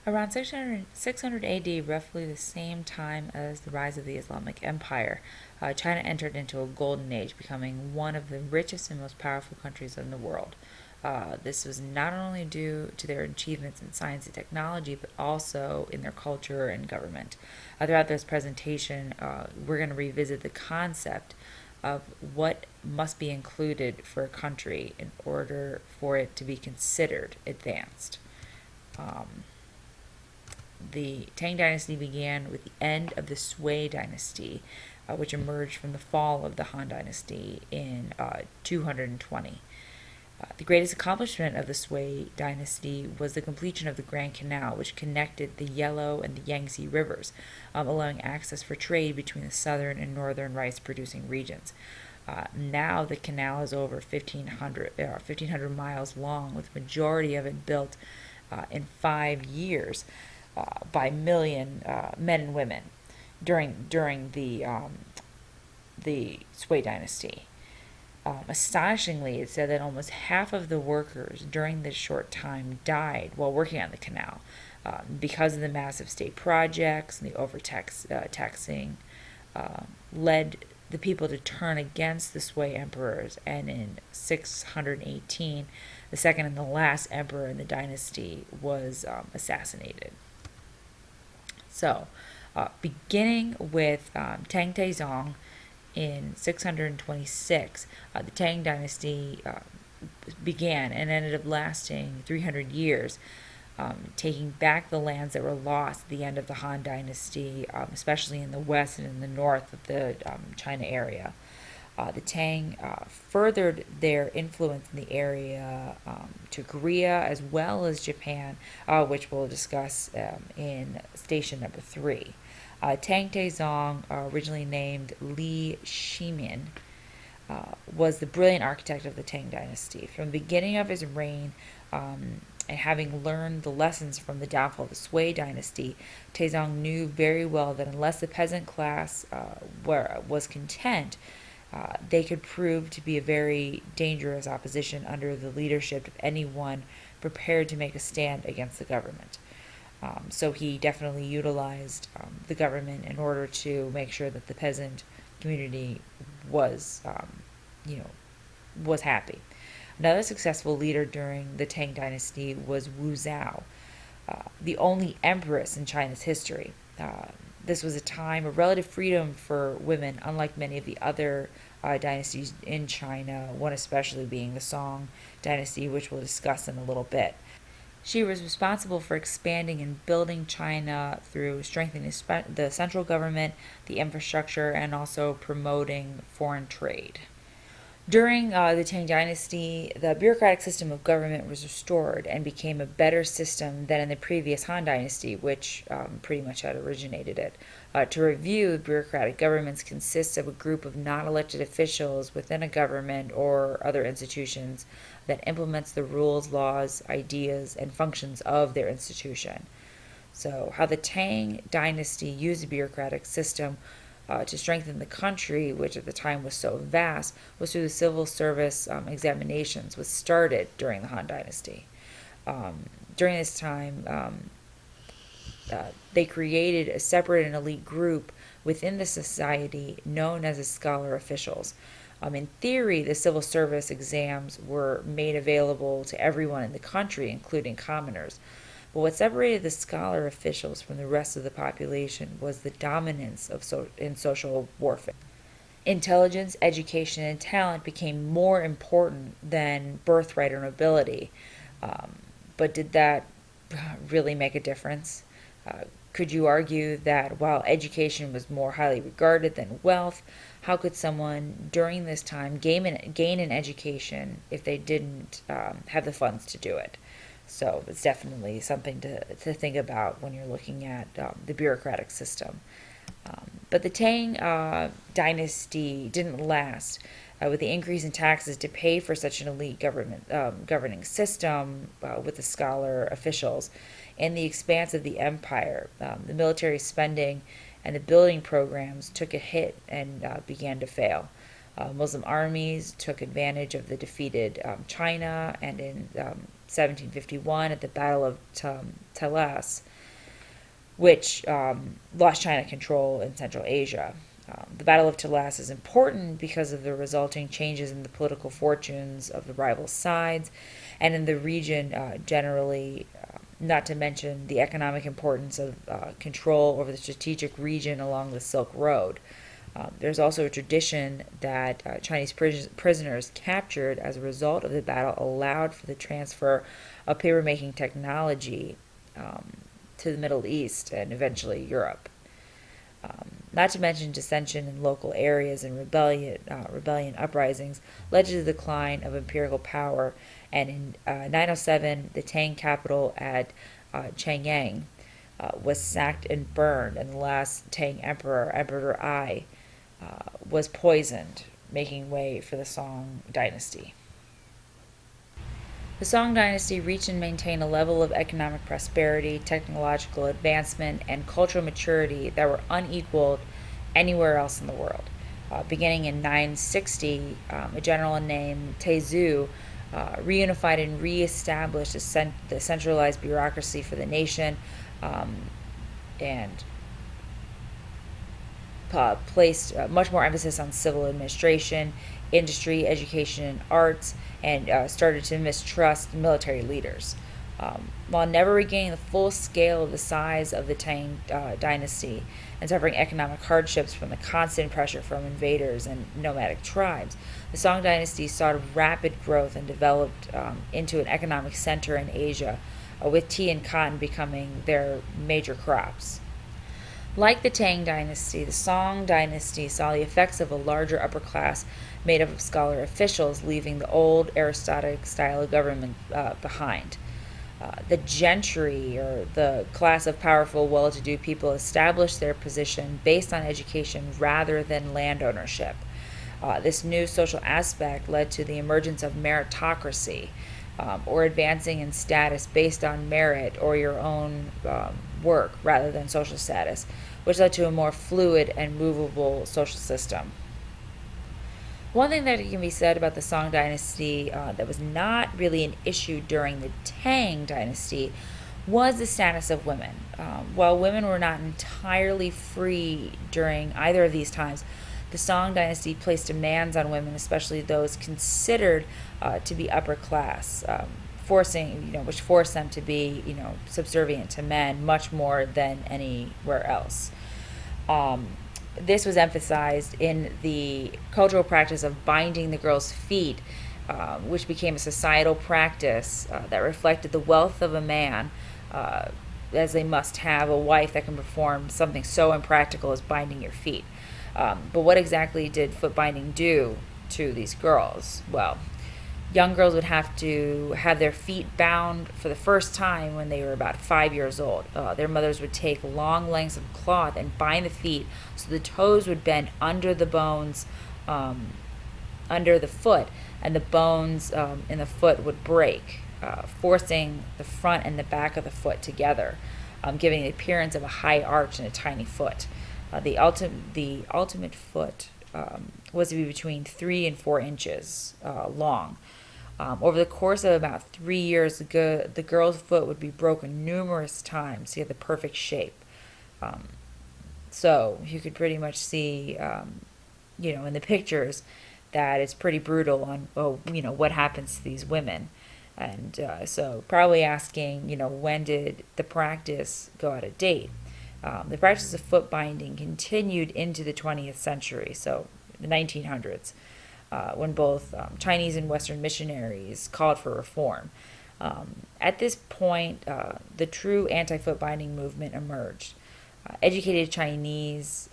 Around 600 AD, roughly the same time as the rise of the Islamic Empire, China entered into a golden age, becoming one of the richest and most powerful countries in the world. This was not only due to their achievements in science and technology, but also in their culture and government. Throughout this presentation, we're going to revisit the concept of what must be included for a country in order for it to be considered advanced. Um, the Tang Dynasty began with the end of the Sui Dynasty, which emerged from the fall of the Han Dynasty in 220. The greatest accomplishment of the Sui dynasty was the completion of the Grand Canal, which connected the Yellow and the Yangtze rivers, allowing access for trade between the southern and northern rice producing regions. Now the canal is over 1,500 miles long, with the majority of it built in 5 years by million men and women during the Sui dynasty. Astonishingly, it said that almost half of the workers during this short time died while working on the canal because of the massive state projects and the overtaxing led the people to turn against the Sui emperors. And in 618, the second and the last emperor in the dynasty was assassinated. So, beginning with Tang Taizong, in 626, the Tang Dynasty began and ended up lasting 300 years, taking back the lands that were lost at the end of the Han Dynasty, especially in the west and in the north of the China area. The Tang furthered their influence in the area to Korea as well as Japan, which we'll discuss in station number 3. Tang Taizong, originally named Li Shimin, was the brilliant architect of the Tang Dynasty. From the beginning of his reign, and having learned the lessons from the downfall of the Sui dynasty, Taizong knew very well that unless the peasant class was content, they could prove to be a very dangerous opposition under the leadership of anyone prepared to make a stand against the government. So he definitely utilized the government in order to make sure that the peasant community was, was happy. Another successful leader during the Tang Dynasty was Wu Zhao, the only empress in China's history. This was a time of relative freedom for women, unlike many of the other dynasties in China, one especially being the Song Dynasty, which we'll discuss in a little bit. She was responsible for expanding and building China through strengthening the central government, the infrastructure, and also promoting foreign trade. During the Tang Dynasty, the bureaucratic system of government was restored and became a better system than in the previous Han Dynasty, which pretty much had originated it. To review, bureaucratic governments consist of a group of non-elected officials within a government or other institutions that implements the rules, laws, ideas, and functions of their institution. So, how the Tang Dynasty used the bureaucratic system to strengthen the country, which at the time was so vast, was through the civil service examinations, was started during the Han Dynasty. During this time, they created a separate and elite group within the society known as the scholar officials. In theory, the civil service exams were made available to everyone in the country, including commoners. But what separated the scholar officials from the rest of the population was the dominance in social warfare. Intelligence, education, and talent became more important than birthright or nobility. But did that really make a difference? Could you argue that while education was more highly regarded than wealth, how could someone during this time gain an education if they didn't have the funds to do it? So it's definitely something to think about when you're looking at the bureaucratic system. But the Tang dynasty didn't last. With the increase in taxes to pay for such an elite government governing system with the scholar officials, and the expanse of the empire, the military spending and the building programs took a hit and began to fail. Muslim armies took advantage of the defeated China, and in 1751 at the Battle of Talas, which lost China control in Central Asia. The Battle of Talas is important because of the resulting changes in the political fortunes of the rival sides and in the region generally, not to mention the economic importance of control over the strategic region along the Silk Road. There's also a tradition that Chinese prisoners captured as a result of the battle allowed for the transfer of papermaking technology to the Middle East and eventually Europe. Not to mention dissension in local areas and rebellion uprisings led to the decline of imperial power. And in 907, the Tang capital at Chang'an was sacked and burned, and the last Tang emperor, Emperor Ai, was poisoned, making way for the Song dynasty. The Song dynasty reached and maintained a level of economic prosperity, technological advancement, and cultural maturity that were unequaled anywhere else in the world. Beginning in 960, a general named Taizu reunified and reestablished the centralized bureaucracy for the nation, and placed much more emphasis on civil administration, industry, education, and arts, and started to mistrust military leaders. While never regaining the full scale of the size of the Tang dynasty and suffering economic hardships from the constant pressure from invaders and nomadic tribes, the Song dynasty saw rapid growth and developed into an economic center in Asia, with tea and cotton becoming their major crops. Like the Tang dynasty, the Song dynasty saw the effects of a larger upper class made up of scholar officials, leaving the old aristocratic style of government behind. The gentry, or the class of powerful, well-to-do people, established their position based on education rather than land ownership. This new social aspect led to the emergence of meritocracy, or advancing in status based on merit or your own work rather than social status, which led to a more fluid and movable social system. One thing that can be said about the Song dynasty that was not really an issue during the Tang dynasty was the status of women. While women were not entirely free during either of these times, the Song dynasty placed demands on women, especially those considered to be upper class, which forced them to be, subservient to men much more than anywhere else. This was emphasized in the cultural practice of binding the girl's feet, which became a societal practice that reflected the wealth of a man, as they must have a wife that can perform something so impractical as binding your feet. But what exactly did foot binding do to these girls? Well, young girls would have to have their feet bound for the first time when they were about 5 years old. Their mothers would take long lengths of cloth and bind the feet so the toes would bend under the bones, under the foot, and the bones in the foot would break, forcing the front and the back of the foot together, giving the appearance of a high arch and a tiny foot. The ultimate foot was to be between 3 and 4 inches long. Over the course of about 3 years, the girl's foot would be broken numerous times to get the perfect shape. So you could pretty much see, in the pictures, that it's pretty brutal on, what happens to these women. And so probably asking, when did the practice go out of date? The practice of foot binding continued into the 20th century, so the 1900s, when both Chinese and Western missionaries called for reform. At this point, the true anti-foot binding movement emerged. Educated Chinese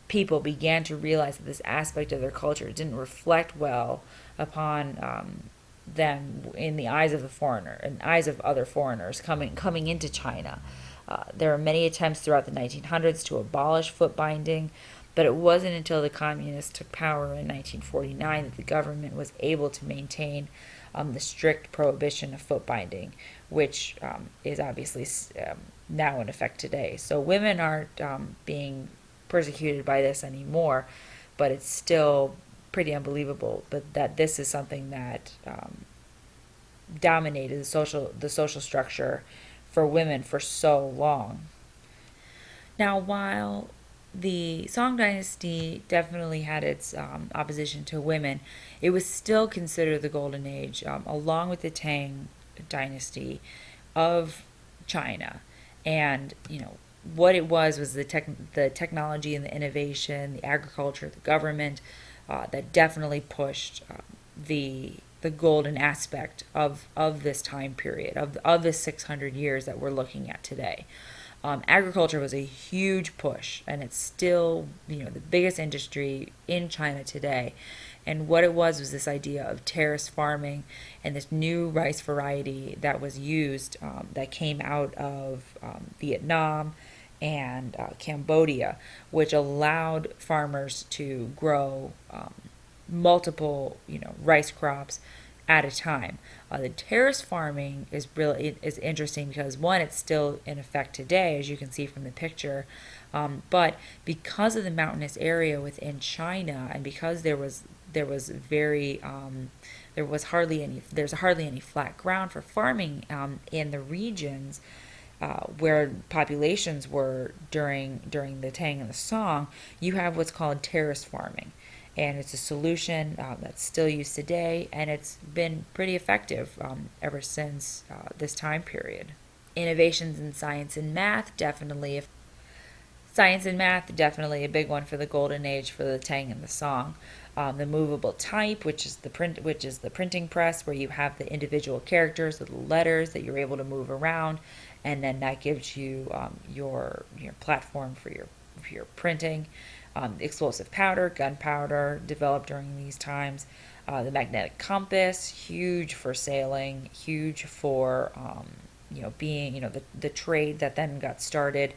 people began to realize that this aspect of their culture didn't reflect well upon them in the eyes of the foreigner, in the eyes of other foreigners coming into China. There were many attempts throughout the 1900s to abolish foot binding, but it wasn't until the communists took power in 1949 that the government was able to maintain the strict prohibition of foot binding, which is obviously now in effect today. So women aren't being persecuted by this anymore, but it's still pretty unbelievable. But that this is something that dominated the social structure for women for so long. Now, while the Song Dynasty definitely had its opposition to women, it was still considered the golden age, along with the Tang Dynasty of China. And what it was the technology and the innovation, the agriculture, the government that definitely pushed the golden aspect of this time period of the 600 years that we're looking at today. Agriculture was a huge push, and it's still the biggest industry in China today. And what it was this idea of terrace farming and this new rice variety that was used that came out of Vietnam and Cambodia, which allowed farmers to grow multiple rice crops at a time. The terrace farming is interesting because one, it's still in effect today, as you can see from the picture, but because of the mountainous area within China, and because there's hardly any flat ground for farming in the regions where populations were during the Tang and the Song, you have what's called terrace farming. And it's a solution that's still used today, and it's been pretty effective ever since this time period. Innovations in science and math definitely a big one for the golden age for the Tang and the Song. The movable type, which is the printing press, where you have the individual characters, the letters that you're able to move around, and then that gives you your platform for your printing. Explosive powder, gunpowder, developed during these times. The magnetic compass, huge for sailing, huge for being the trade that then got started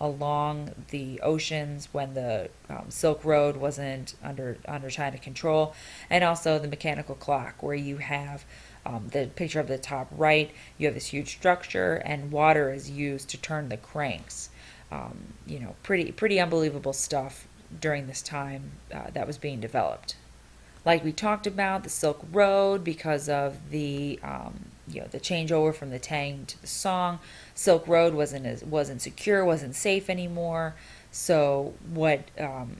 along the oceans when the Silk Road wasn't under China control, and also the mechanical clock, where you have the picture of the top right. You have this huge structure, and water is used to turn the cranks. Pretty unbelievable stuff during this time that was being developed. Like we talked about, the Silk Road, because of the the changeover from the Tang to the Song, Silk Road wasn't secure, wasn't safe anymore. So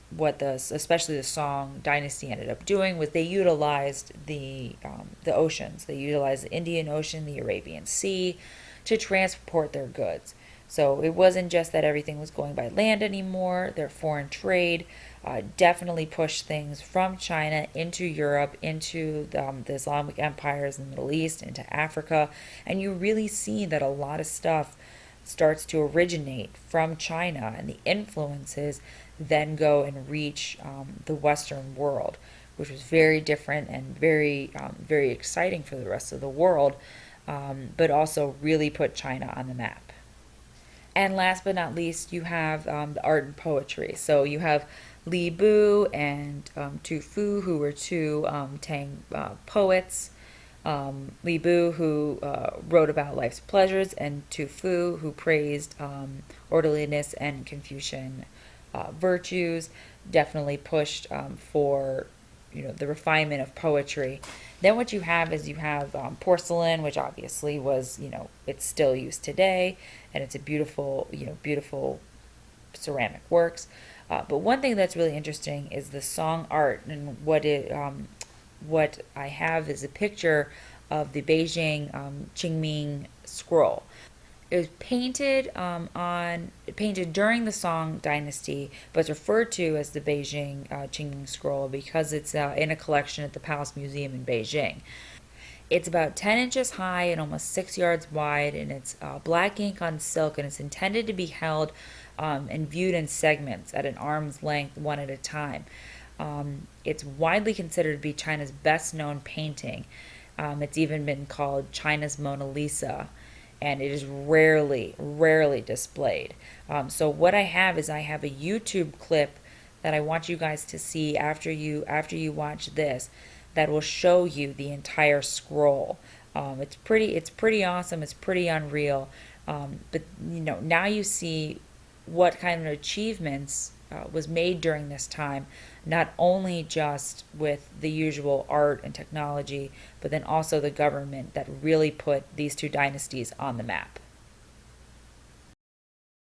especially the Song dynasty ended up doing was they utilized the oceans. They utilized the Indian Ocean, the Arabian Sea, to transport their goods. So it wasn't just that everything was going by land anymore. Their foreign trade definitely pushed things from China into Europe, into the Islamic empires in the Middle East, into Africa. And you really see that a lot of stuff starts to originate from China, and the influences then go and reach the Western world, which was very different and very exciting for the rest of the world, but also really put China on the map. And last but not least, you have the art and poetry. So you have Li Bu and Tu Fu, who were two Tang poets. Li Bu, who wrote about life's pleasures, and Tu Fu, who praised orderliness and Confucian virtues, definitely pushed for the refinement of poetry. Then what you have is porcelain, which obviously was it's still used today, and it's a beautiful ceramic works. But one thing that's really interesting is the song art, and what I have is a picture of the Beijing Qingming scroll. It was painted during the Song Dynasty, but it's referred to as the Beijing Qingming scroll because it's in a collection at the Palace Museum in Beijing. It's about 10 inches high and almost 6 yards wide, and it's black ink on silk, and it's intended to be held and viewed in segments at an arm's length, one at a time. It's widely considered to be China's best known painting. It's even been called China's Mona Lisa, and it is rarely displayed. So what I have is a YouTube clip that I want you guys to see after you watch this, that will show you the entire scroll. It's pretty awesome. It's pretty unreal. But now you see what kind of achievements was made during this time, not only just with the usual art and technology, but then also the government that really put these two dynasties on the map.